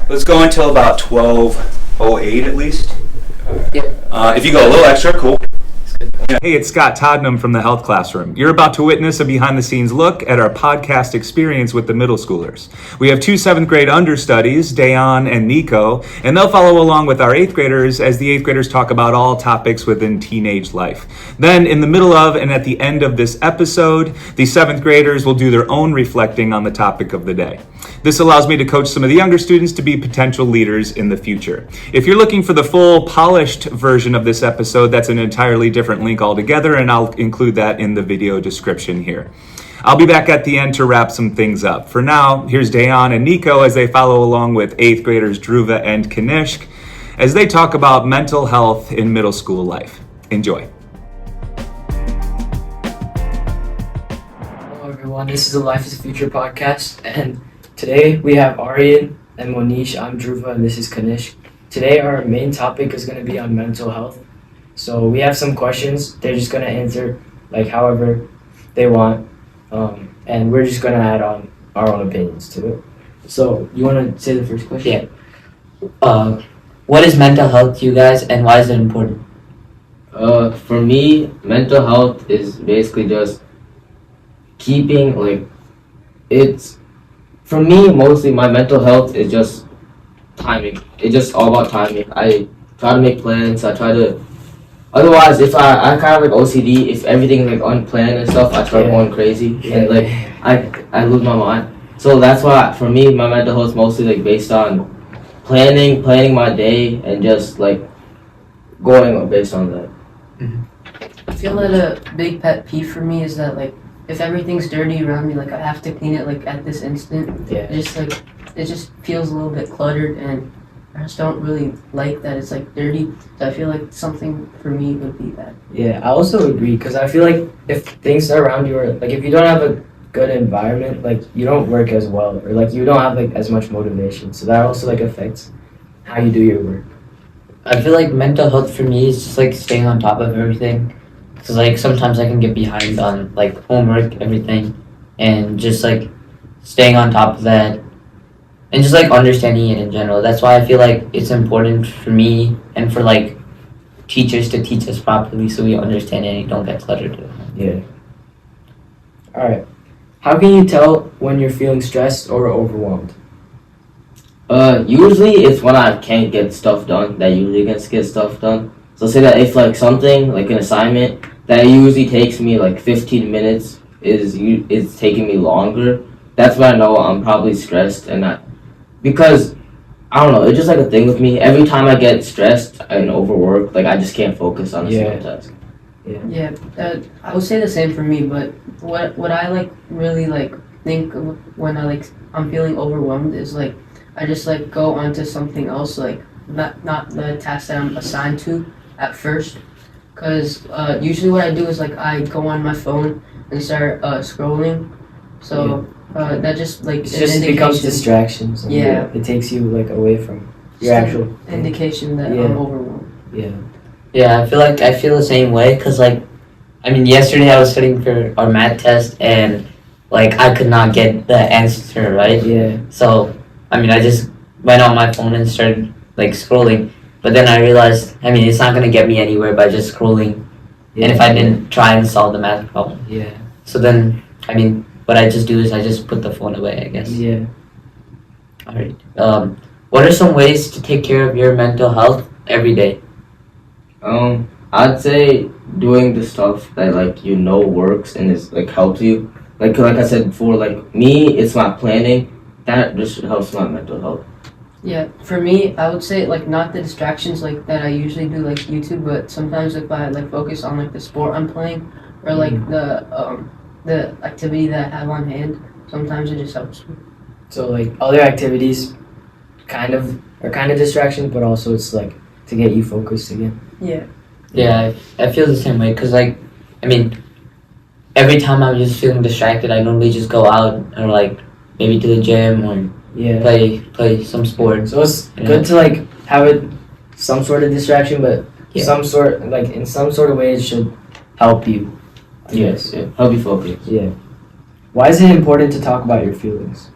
Let's go until about 12:08 at least. Yeah. If you go a little extra, cool. Hey, it's Scott Todnam from the Health Classroom. You're about to witness a behind-the-scenes look at our podcast experience with the middle schoolers. We have two 7th grade understudies, Dayon and Nico, and they'll follow along with our 8th graders as the 8th graders talk about all topics within teenage life. Then, in the middle of and at the end of this episode, the 7th graders will do their own reflecting on the topic of the day. This allows me to coach some of the younger students to be potential leaders in the future. If you're looking for the full, polished version of this episode, that's an entirely different link altogether, and I'll include that in the video description here. I'll be back at the end to wrap some things up. For now, here's Dayon and Nico as they follow along with 8th graders Dhruva and Kanishk as they talk about mental health in middle school life. Enjoy. Hello everyone, this is the Life is the Future podcast, and today we have Aryan and Monish. I'm Dhruva and this is Kanishk. Today our main topic is going to be on mental health. So we have some questions. They're just going to answer like however they want, and we're just going to add on our own opinions to it. So you want to say the first question? Yeah. What is mental health to you guys, and why is it important? For me, mental health is basically just keeping, for me, mostly my mental health is just timing. It's just all about timing. I try to make plans. Otherwise, if I kind of like OCD, if everything like unplanned and stuff, I start going crazy and I lose my mind. So that's why for me, my mental health is mostly like based on planning my day and just like going based on that. I feel that a big pet peeve for me is that like if everything's dirty around me, like I have to clean it like at this instant. Yeah. It just feels a little bit cluttered, and I just don't really like that it's like dirty. So I feel like something for me would be that. Yeah, I also agree because I feel like if things around you are like if you don't have a good environment, like you don't work as well, or like you don't have like as much motivation. So that also like affects how you do your work. I feel like mental health for me is just like staying on top of everything. Cause like sometimes I can get behind on like homework, everything, and just like staying on top of that, and just like understanding it in general. That's why I feel like it's important for me and for like teachers to teach us properly so we understand it and don't get cluttered. Yeah. All right. How can you tell when you're feeling stressed or overwhelmed? Usually it's when I can't get stuff done that usually gets get stuff done. So say that if like something like an assignment that usually takes me like 15 minutes is taking me longer, that's when I know I'm probably stressed because I don't know, it's just like a thing with me. Every time I get stressed and overworked, like I just can't focus on a single task. Yeah, I would say the same for me. But what I like really like think of when I'm feeling overwhelmed is like I just like go onto something else, like not the task that I'm assigned to at first, because usually what I do is like I go on my phone and start scrolling, so that just like it just becomes distractions. And it takes you like away from your actual indication that I'm overwhelmed. Yeah, I feel the same way because like I mean yesterday I was studying for our math test and like I could not get the answer right. So I mean I just went on my phone and started like scrolling. But then I realized, I mean, it's not going to get me anywhere by just scrolling. And if I didn't try and solve the math problem. So then, I mean, what I just do is I just put the phone away, I guess. All right. What are some ways to take care of your mental health every day? I'd say doing the stuff that like you know works and is like helps you. Like I said before, like me, it's my planning. That just helps my mental health. Yeah, for me, I would say like not the distractions like that I usually do like YouTube, but sometimes if I like focus on like the sport I'm playing or like the activity that I have on hand, sometimes it just helps me. So like other activities are kind of distractions, but also it's like to get you focused again. Yeah, I feel the same way because like, I mean, every time I'm just feeling distracted, I normally just go out or like maybe to the gym or play some sport. So it's good to like have it some sort of distraction, but some sort like in some sort of way it should help you. Yes, help you focus. Why is it important to talk about your feelings?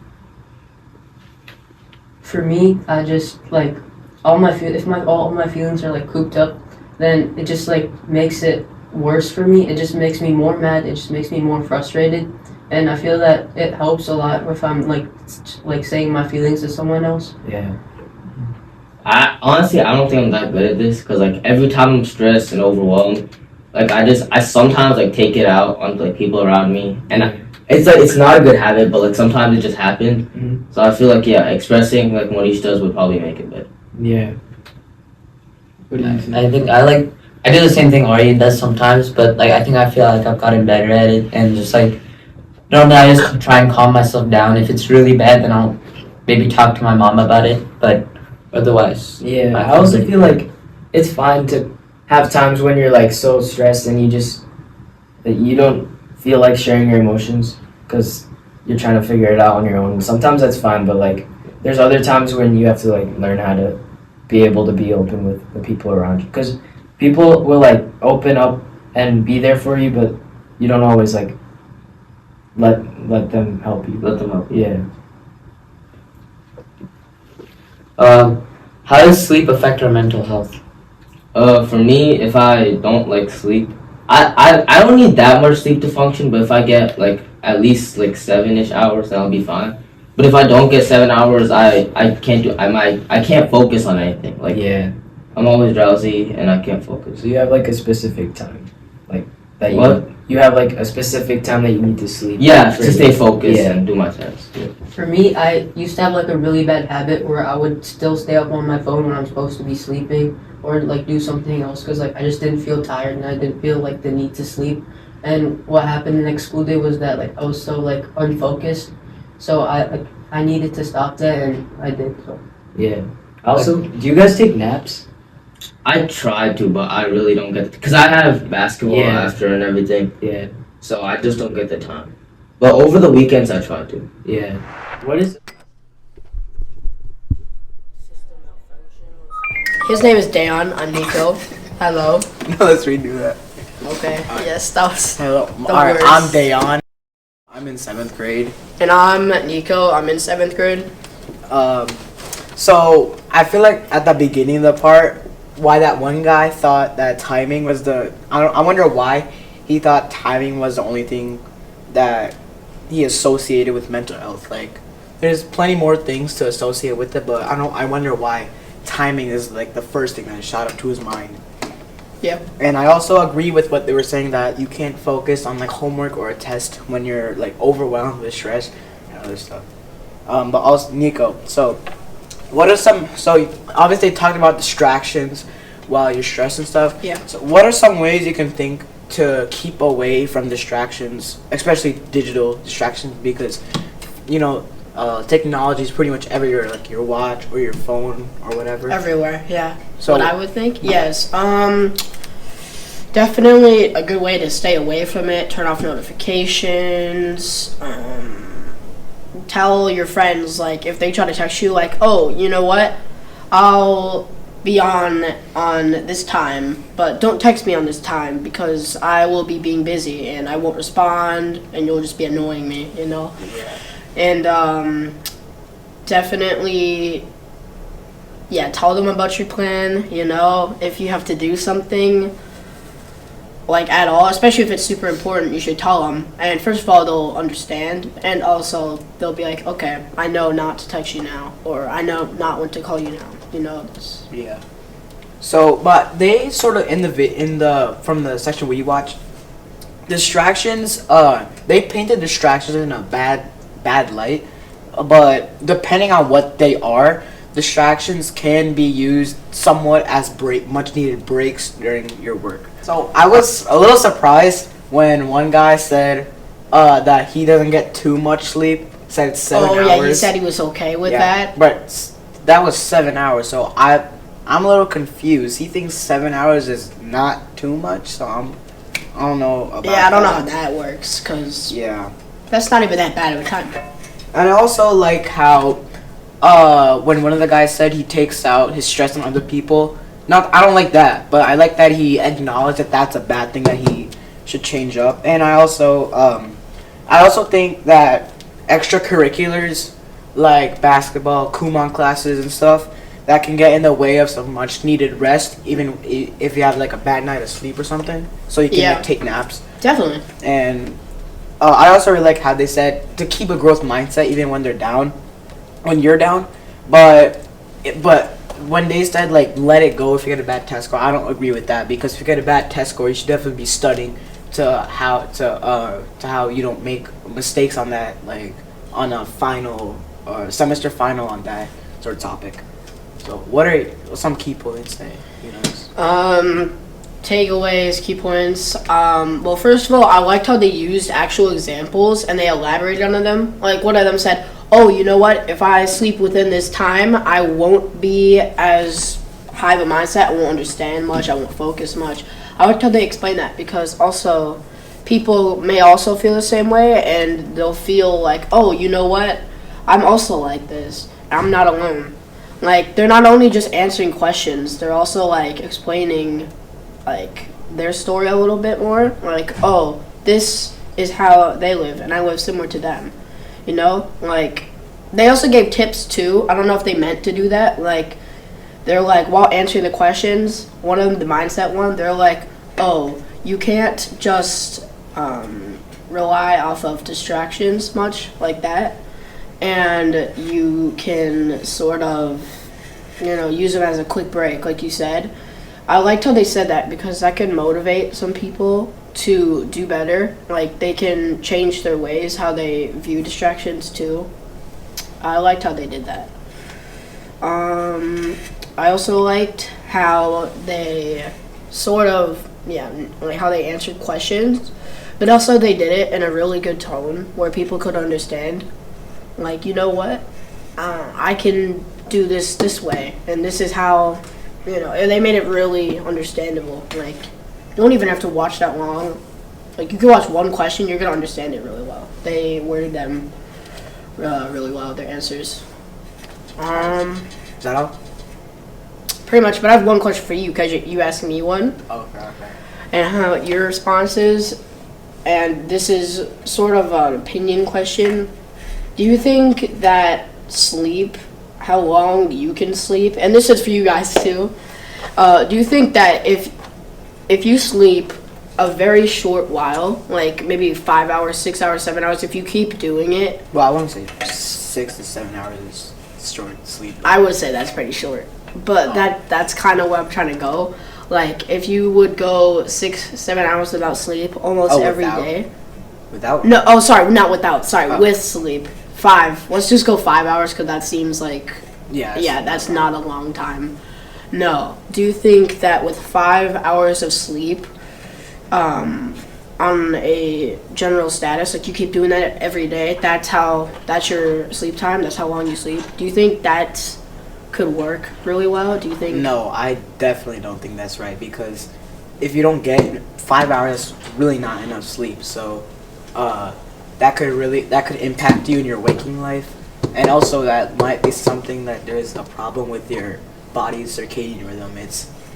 for me, I just like all my all my feelings are like cooped up, then it just like makes it worse for me. It just makes me more mad. It just makes me more frustrated, and I feel that it helps a lot if I'm like saying my feelings to someone else. Yeah. I honestly, I don't think I'm that good at this because like every time I'm stressed and overwhelmed, like I sometimes like take it out on like people around me, and it's like it's not a good habit, but like sometimes it just happens. Mhm. So I feel like expressing like Monish does would probably make it better. Yeah. What do you think? I think I do the same thing Aryan does sometimes, but like I feel like I've gotten better at it, and just like normally I just try and calm myself down. If it's really bad, then I'll maybe talk to my mom about it, but otherwise. Yeah, I also feel like it's fine to have times when you're like so stressed and that you don't feel like sharing your emotions because you're trying to figure it out on your own. Sometimes that's fine, but like there's other times when you have to like learn how to be able to be open with the people around you because people will like open up and be there for you, but you don't always like let them help you. Let them help. Yeah. How does sleep affect our mental health? For me, if I don't like sleep, I don't need that much sleep to function. But if I get like at least like 7-ish hours, then I'll be fine. But if I don't get 7 hours, I can't focus on anything. Like Yeah. I'm always drowsy and I can't focus. So you have like a specific time, like that you What? you have like a specific time that you need to sleep. Yeah, to stay focused Yeah. and do my tasks. Yeah. For me, I used to have like a really bad habit where I would still stay up on my phone when I'm supposed to be sleeping or like do something else because like I just didn't feel tired and I didn't feel like the need to sleep. And what happened the next school day was that like I was so like unfocused, so I needed to stop that and I did. So Yeah. Also, do you guys take naps? I try to, but I really don't get because I have basketball Yeah. after and everything, Yeah. so I just don't get the time. But over the weekends, I try to. Yeah. What is? His name is Dayon. I'm Nico. Hello. No, let's redo that. Okay. Yes, that was. Hello. The Alright, worst. I'm Dayon. I'm in 7th grade. And I'm Nico. I'm in 7th grade. So I feel like at the beginning of the part, why that one guy thought that timing was I wonder why he thought timing was the only thing that he associated with mental health. Like, there's plenty more things to associate with it, but I wonder why timing is like the first thing that shot up to his mind. Yep. And I also agree with what they were saying that you can't focus on like homework or a test when you're like overwhelmed with stress and other stuff. But also Nico, so what are some obviously they talked about distractions while you're stressed and stuff. Yeah. So what are some ways you can think to keep away from distractions, especially digital distractions, because technology is pretty much everywhere, like your watch or your phone or whatever. Everywhere. Yeah. So What I would think. Yes. Definitely a good way to stay away from it. Turn off notifications. Tell your friends like if they try to text you like, oh, you know what? I'll be on this time, but don't text me on this time because I will be being busy and I won't respond and you'll just be annoying me, you know? Yeah. And definitely, yeah, tell them about your plan, you know? If you have to do something, like at all, especially if it's super important, you should tell them. And first of all, they'll understand, and also they'll be like, okay, I know not to text you now, or I know not when to call you now. You know this. Yeah. So, but they sort of from the section we watched, distractions. They painted distractions in a bad light, but depending on what they are, distractions can be used somewhat as much needed breaks during your work. So I was a little surprised when one guy said that he doesn't get too much sleep. Said it's 7 hours. Oh yeah, he said he was okay with that. But that was 7 hours, so I'm a little confused. He thinks 7 hours is not too much, so I don't know about Yeah, I don't know how that works, cause Yeah. that's not even that bad of a time. And I also like how when one of the guys said he takes out his stress on other people. I don't like that, but I like that he acknowledged that that's a bad thing that he should change up. And I also think that extracurriculars like basketball, Kumon classes and stuff that can get in the way of some much needed rest, even if you have like a bad night of sleep or something. So you can Yeah. like, take naps. Definitely. And I also really like how they said to keep a growth mindset even when they're down, when you're down. But when they said like let it go if you get a bad test score, I don't agree with that, because if you get a bad test score, you should definitely be studying to how you don't make mistakes on that, like on a final or semester final on that sort of topic. So what are some key points that you know? Takeaways, key points. Well, first of all, I liked how they used actual examples and they elaborated on them. Like one of them said, "Oh, you know what? If I sleep within this time, I won't be as high of a mindset. I won't understand much. I won't focus much." I liked how they explained that, because also people may also feel the same way, and they'll feel like, "Oh, you know what? I'm also like this. I'm not alone." Like they're not only just answering questions, they're also like explaining like their story a little bit more, like, oh, this is how they live and I live similar to them, you know. Like they also gave tips too. I don't know if they meant to do that. Like they're like, while answering the questions, one of them, the mindset one, they're like, oh, you can't just rely off of distractions much like that, and you can sort of, you know, use them as a quick break, like you said. I liked how they said that, because that can motivate some people to do better. Like they can change their ways, how they view distractions too. I liked how they did that. I also liked how they sort of, like how they answered questions, but also they did it in a really good tone where people could understand. Like, you know what? I can do this way, and this is how, you know, and they made it really understandable. Like, you don't even have to watch that long. Like, you can watch one question, you're going to understand it really well. They worded them really well, their answers. Is that all? Pretty much, but I have one question for you, because you asked me one. Okay. And how your response is, and this is sort of an opinion question. Do you think that sleep, how long you can sleep, and this is for you guys too, do you think that if you sleep a very short while, like maybe 5 hours, 6 hours, 7 hours, if you keep doing it? Well, I wouldn't say 6 to 7 hours is short sleep. I would say that's pretty short, but that's kind of where I'm trying to go. Like, if you would go 6, 7 hours without sleep almost every day. Without? No, not without. Sorry, with sleep. 5. Let's just go 5 hours, because that seems like, that's not a long time. No. Do you think that with 5 hours of sleep, on a general status, like you keep doing that every day, that's your sleep time, that's how long you sleep, do you think that could work really well? Do you think? No, I definitely don't think that's right, because if you don't get 5 hours, that's really not enough sleep. So that could impact you in your waking life, and also that might be something that there's a problem with your body's circadian rhythm.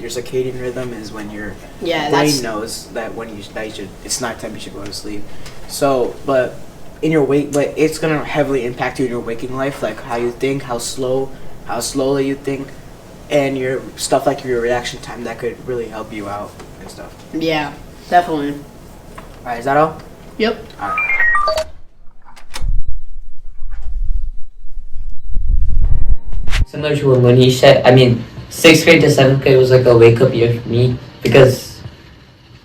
Your circadian rhythm is when your brain knows that it's nighttime, you should go to sleep. So, but it's gonna heavily impact you in your waking life, like how you think, how slowly you think, and your stuff like your reaction time, that could really help you out and stuff. Yeah, definitely. Alright, is that all? Yep. Alright. Similar to what Monish said, I mean, 6th grade to 7th grade was like a wake-up year for me, because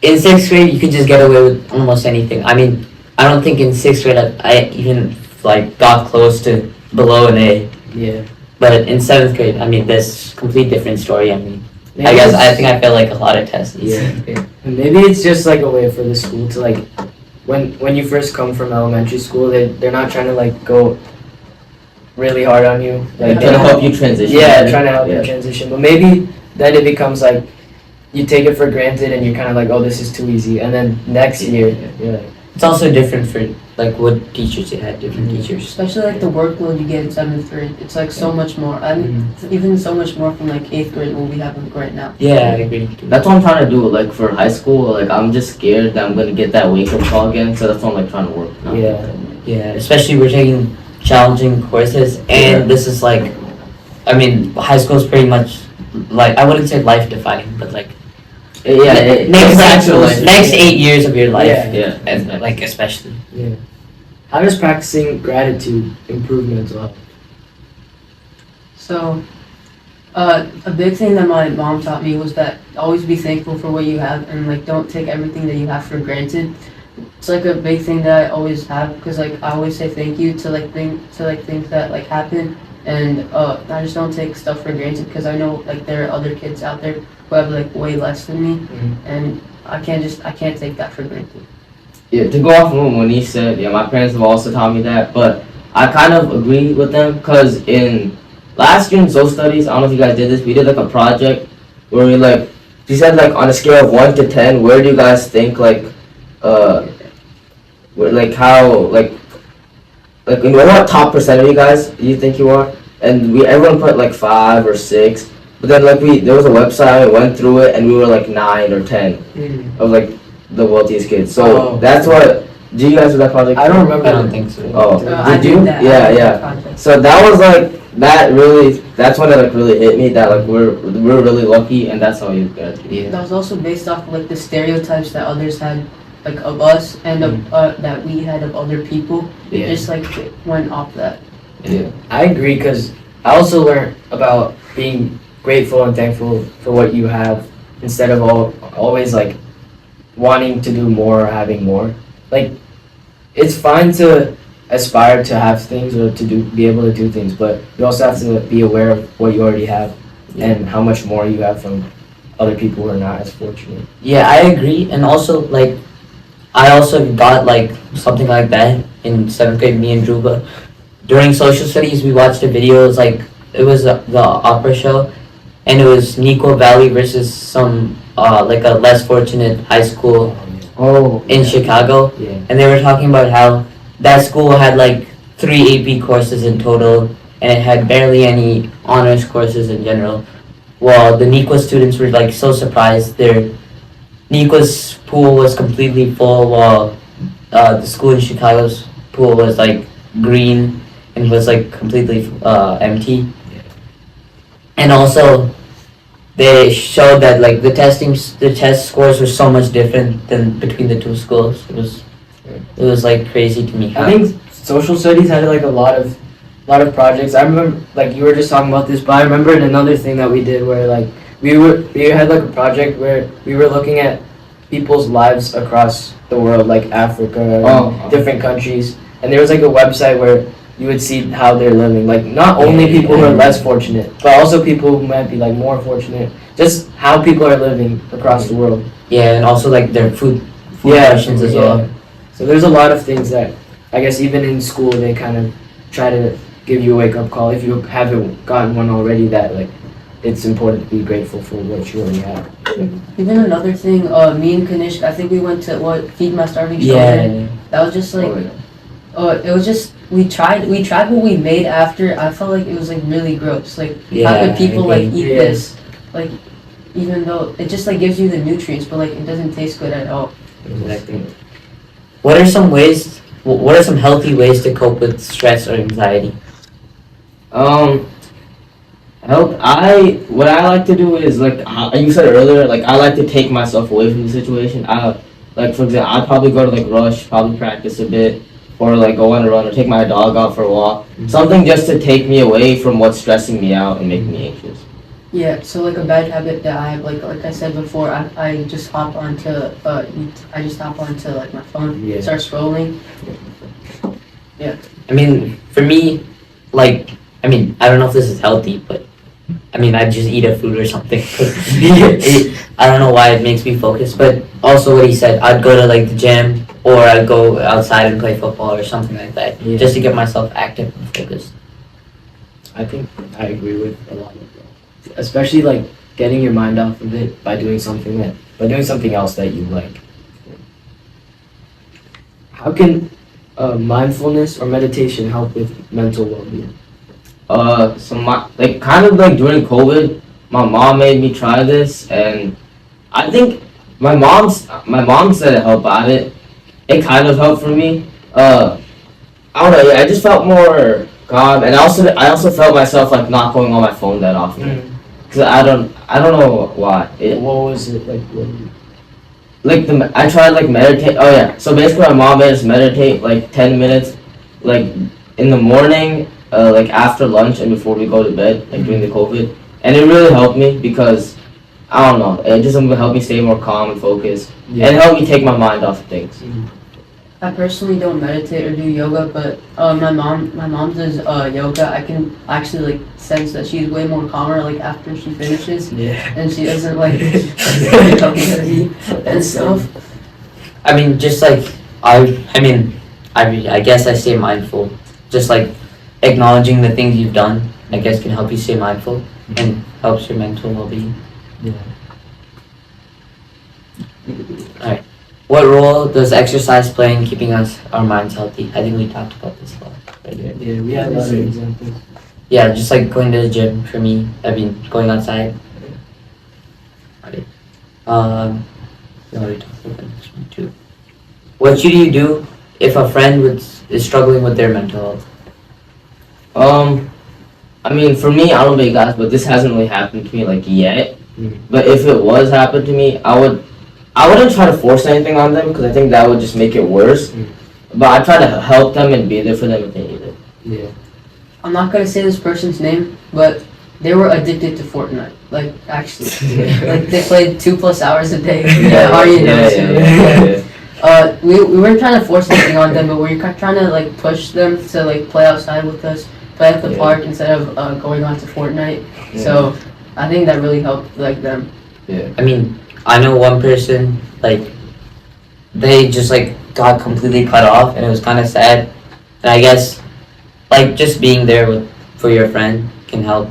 in 6th grade you could just get away with almost anything. I mean, I don't think in 6th grade I even like got close to below an A. Yeah. But in 7th grade, I mean, there's a complete different story. I mean, Maybe I think I failed like a lot of tests. Yeah. And maybe it's just like a way for the school to like, when you first come from elementary school, they're not trying to like go really hard on you. Like Trying to help you transition. Yeah, trying to help you transition. But maybe then it becomes like you take it for granted and you're kind of like, oh, this is too easy. And then next year, you're like, It's also different for like what teachers you had, different teachers. Especially like the workload you get in 7th grade. It's like so much more. I mean, even so much more from like 8th grade what we have right now. Yeah, I agree. That's what I'm trying to do. Like for high school, like I'm just scared that I'm gonna get that wake up call again. So that's what I'm like trying to work. Yeah. Yeah, especially we're taking challenging courses, and this is like, I mean, high school is pretty much like, I wouldn't say life defining, but like next 8 years of your life, Yeah. and like especially. Yeah. How does practicing gratitude improve mental health? So, a big thing that my mom taught me was that always be thankful for what you have and like don't take everything that you have for granted. It's like a big thing that I always have because like I always say thank you to things that like happen, and I just don't take stuff for granted because I know like there are other kids out there who have like way less than me, and I can't take that for granted. Yeah, to go off of what Monish said, yeah, my parents have also taught me that, but I kind of agree with them because in last year in social studies, I don't know if you guys did this, we did like a project where we like, she said like on a scale of 1 to 10, where do you guys think like, like how, like what top percent of you guys do you think you are? And everyone put like 5 or 6, but then like there was a website, I went through it, and we were like 9 or 10 of like the wealthiest kids. So that's what. Do you guys do that project? I don't remember. I don't think so. Oh, I did you? did that. Yeah, I did yeah. that project. So that was like that's when it like really hit me that like we're really lucky, and that's how you get. Yeah. That was also based off of, like the stereotypes that others had like of us and of that we had of other people. It just like went off that. Yeah. I agree because I also learned about being grateful and thankful for what you have instead of always like wanting to do more or having more. Like, it's fine to aspire to have things or to be able to do things, but you also have to be aware of what you already have and how much more you have from other people who are not as fortunate. Yeah, I agree, and also like I also got like something like that in 7th grade. Me and Dhruva, during social studies, we watched a video. It was the opera show, and it was Nico Valley versus some like a less fortunate high school in Chicago, and they were talking about how that school had like 3 AP courses in total, and it had barely any honors courses in general. While the Nico students were like so surprised, Nico's pool was completely full, while the school in Chicago's pool was like green and was like completely empty. And also, they showed that like the test scores were so much different than between the two schools. It was like crazy to me. I think social studies had like a lot of projects. I remember like you were just talking about this, but I remembered another thing that we did where like we had like a project where we were looking at people's lives across the world, like Africa, and different countries, and there was like a website where you would see how they're living. Like not only people who are less fortunate, but also people who might be like more fortunate. Just how people are living across the world. Yeah, and also like their food rations as well. So there's a lot of things that I guess even in school they kind of try to give you a wake up call if you haven't gotten one already, that like it's important to be grateful for what you already have. Even another thing, me and Kanishk, I think we went to Feed My Starving Children. Yeah. That was just like, it was just we tried what we made after. I felt like it was like really gross. Like how could people like eat this? Like even though it just like gives you the nutrients, but like it doesn't taste good at all. Exactly. What are some healthy ways to cope with stress or anxiety? What I like to do is like you said earlier, like I like to take myself away from the situation. Like for example, I'd probably go to like Rush, probably practice a bit, or like go on a run, or take my dog out for a walk. Something just to take me away from what's stressing me out and making me anxious. Yeah, so like a bad habit that I have, like I said before, I just hop onto like my phone, start scrolling. Yeah. I mean, for me, like, I mean, I don't know if this is healthy, but I mean, I just eat a food or something. I don't know why it makes me focus, but also what he said, I'd go to like the gym, or I'd go outside and play football or something like that, just to get myself active and focused. I think I agree with a lot of that. Especially like getting your mind off of it by doing something else that you like. How can mindfulness or meditation help with mental well-being? Kind of like during COVID, my mom made me try this, and I think my mom said it helped, but it kind of helped for me. I don't know. Yeah, I just felt more calm, and I also felt myself like not going on my phone that often. Cause I don't know why. What was it like? I tried like meditate. Oh yeah. So basically, my mom made us meditate like 10 minutes, like in the morning, like after lunch and before we go to bed, like during the COVID, and it really helped me because I don't know. It just helped me stay more calm and focused, and it helped me take my mind off of things. I personally don't meditate or do yoga, but my mom does yoga. I can actually like sense that she's way more calmer like after she finishes, and she doesn't like and stuff. I mean, just like I guess I stay mindful. Just like acknowledging the things you've done, I guess, can help you stay mindful and helps your mental well-being. Alright. What role does exercise play in keeping our minds healthy? I think we talked about this a lot. Right? Yeah, we had a lot of examples. Yeah, just like going to the gym for me. I mean, going outside. Right. We already talked about this one too. What should you do if a friend is struggling with their mental health? I mean, for me, I don't know about you guys, but this hasn't really happened to me like yet. But if it was happened to me, I wouldn't try to force anything on them because I think that would just make it worse. But I try to help them and be there for them if they need it. Yeah. I'm not gonna say this person's name, but they were addicted to Fortnite. Like actually, like they played 2+ hours a day. We weren't trying to force anything on them, but we were trying to like push them to like play outside with us, play at the park instead of going on to Fortnite. So I think that really helped like them. I mean, I know one person, like, they just like got completely cut off and it was kind of sad. And I guess, like, just being there for your friend can help.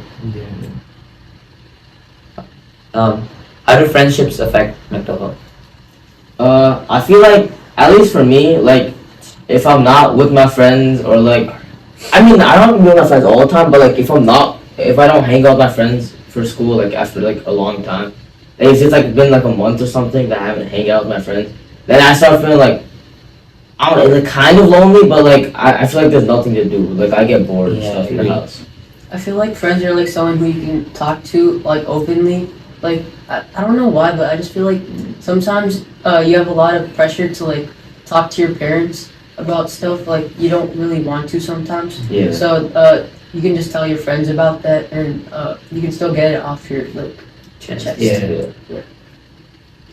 How do friendships affect mental health? I feel like, at least for me, like, if I'm not with my friends or like, I mean, I don't be with my friends all the time, but like, if I don't hang out with my friends for school, like, after like a long time, like, if it's like been like a month or something that I haven't hang out with my friends, then I start feeling like, I don't know, like kind of lonely, but like, I feel like there's nothing to do. Like, I get bored and stuff in the house. I feel like friends are like someone who you can talk to like openly. Like I don't know why, but I just feel like sometimes you have a lot of pressure to like talk to your parents about stuff like you don't really want to sometimes. So you can just tell your friends about that, and you can still get it off your like chest. I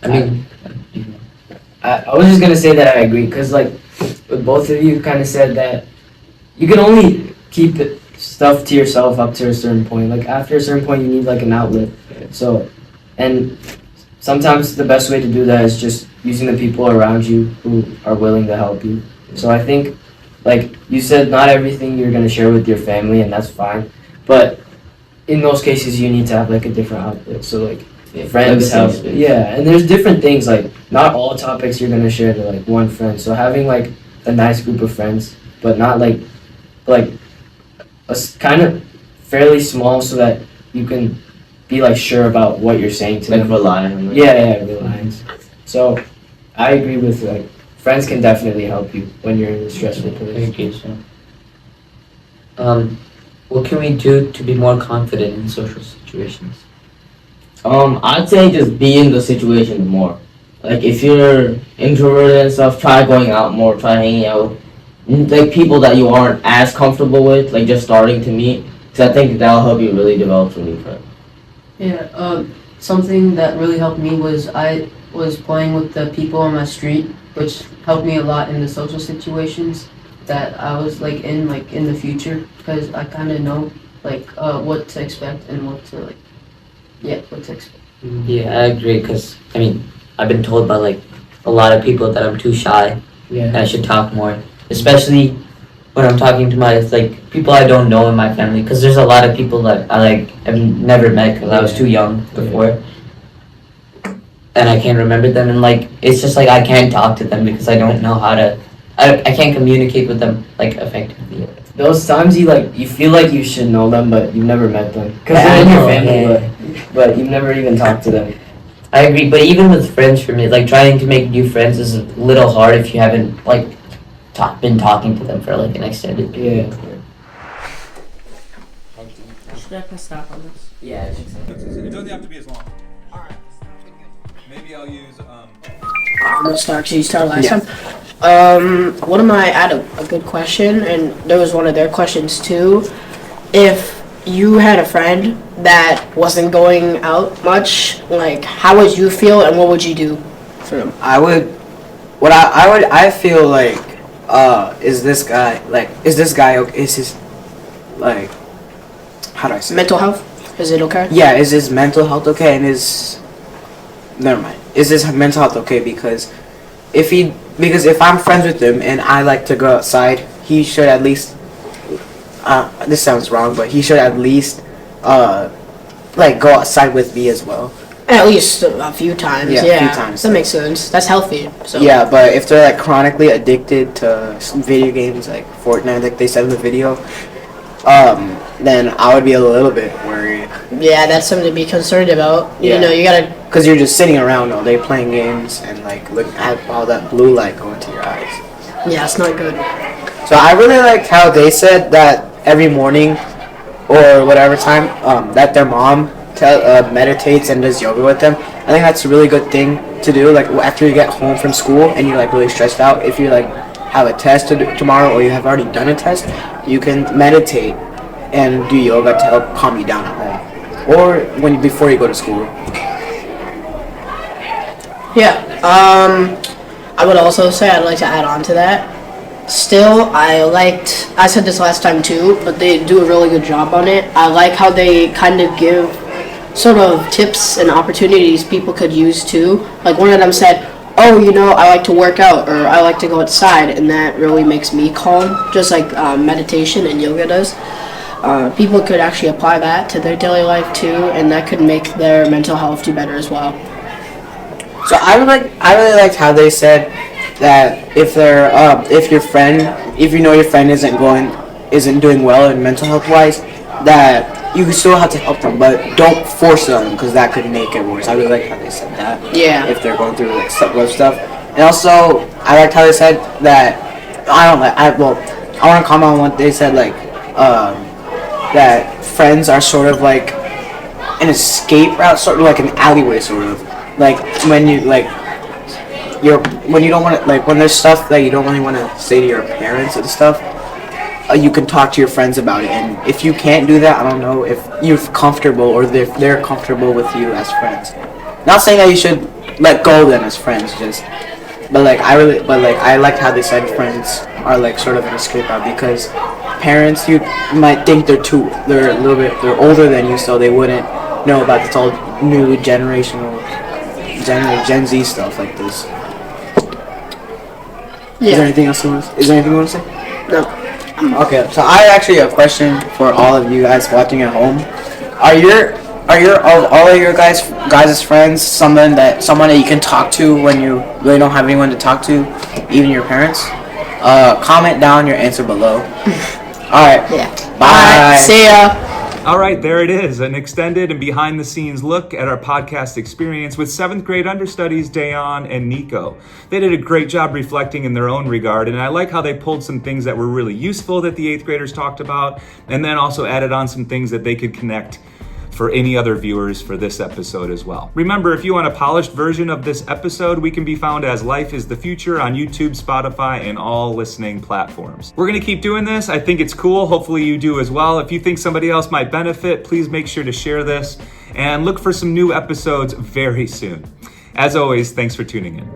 mean, I was just gonna say that I agree, because like with both of you kind of said that you can only keep stuff to yourself up to a certain point. Like after a certain point you need like an outlet. So, and sometimes the best way to do that is just using the people around you who are willing to help you. So I think, like you said, not everything you're gonna share with your family, and that's fine, but in those cases you need to have like a different outlet. So like friends help. And there's different things, like not all topics you're gonna share to like one friend. So having like a nice group of friends, but not like kind of fairly small, so that you can be like sure about what you're saying to them. Rely on them. Reliance. So I agree with like friends can definitely help you when you're in a stressful place. What can we do to be more confident in social situations? I'd say just be in the situation more. Like if you're introverted and stuff, try going out more, try hanging out with like people that you aren't as comfortable with, like just starting to meet. Because I think that'll help you really develop some new friends. Something that really helped me was I was playing with the people on my street, which helped me a lot in the social situations that I was like in the future, because I kind of know like what to expect and what to expect. Yeah, I agree, because I mean, I've been told by like a lot of people that I'm too shy and I should talk more, especially when I'm talking to my like people I don't know in my family, because there's a lot of people that I like have never met because I was too young before, and I can't remember them, and like it's just like I can't talk to them because I don't know how to. I can't communicate with them like effectively. Those times you feel like you should know them, but you've never met them because they're in your family, but you've never even talked to them. I agree, but even with friends, for me, like trying to make new friends is a little hard if you haven't like been talking to them for like an extended period. Should I press stop on this? Yeah. It doesn't have to be as long. Maybe I'll use I'm gonna start because you started last time. I had a good question, and there was one of their questions too. If you had a friend that wasn't going out much, like how would you feel, and what would you do for them? I feel like, is this guy okay? Is his, like, how do I say it? Mental health, is it okay? Yeah, is his mental health okay? And never mind. Is his mental health okay? Because if I'm friends with him and I like to go outside, he should at least, this sounds wrong, but he should at least, like, go outside with me as well. At least a few times. Yeah, a few times. That makes sense. That's healthy. So. Yeah, but if they're like chronically addicted to some video games like Fortnite, like they said in the video, then I would be a little bit worried. Yeah, that's something to be concerned about. Yeah. You know, you gotta. Because you're just sitting around all day playing games and like looking at all that blue light going to your eyes. Yeah, it's not good. So I really liked how they said that every morning or whatever time that their mom meditates and does yoga with them. I think that's a really good thing to do. Like after you get home from school and you're like really stressed out, if you like have a test to do tomorrow or you have already done a test, you can meditate and do yoga to help calm you down at home or before you go to school. Yeah. I would also say I'd like to add on to that. Still, I said this last time too, but they do a really good job on it. I like how they kind of give sort of tips and opportunities people could use too. Like one of them said, oh, you know, I like to work out or I like to go outside, and that really makes me calm, just like meditation and yoga does. People could actually apply that to their daily life too, and that could make their mental health do better as well. So I really liked how they said that if you know your friend isn't doing well in mental health wise, that you still have to help them, but don't force them because that could make it worse. I really like how they said that. Yeah. If they're going through like rough stuff, and also I liked how they said that I want to comment on what they said, like that friends are sort of like an escape route, sort of like an alleyway, sort of like when you don't want to, like when there's stuff that you don't really want to say to your parents and stuff, you can talk to your friends about it. And if you can't do that, I don't know if you're comfortable or they're comfortable with you as friends. Not saying that you should let go of them as friends, but I liked how they said friends are like sort of an escape route, because parents, you might think they're older than you, so they wouldn't know about this all new Gen Z stuff like this. Yeah. Is there anything you want to say? No. Okay, so I actually have a question for all of you guys watching at home. Are all of your guys' friends someone that you can talk to when you really don't have anyone to talk to, even your parents? Comment down your answer below. All right. Yeah. Bye. See ya. All right, there it is, an extended and behind-the-scenes look at our podcast experience with 7th grade understudies Dayon and Nico. They did a great job reflecting in their own regard, and I like how they pulled some things that were really useful that the 8th graders talked about, and then also added on some things that they could connect for any other viewers for this episode as well. Remember, if you want a polished version of this episode, we can be found as Life is the Future on YouTube, Spotify, and all listening platforms. We're gonna keep doing this. I think it's cool. Hopefully you do as well. If you think somebody else might benefit, please make sure to share this and look for some new episodes very soon. As always, thanks for tuning in.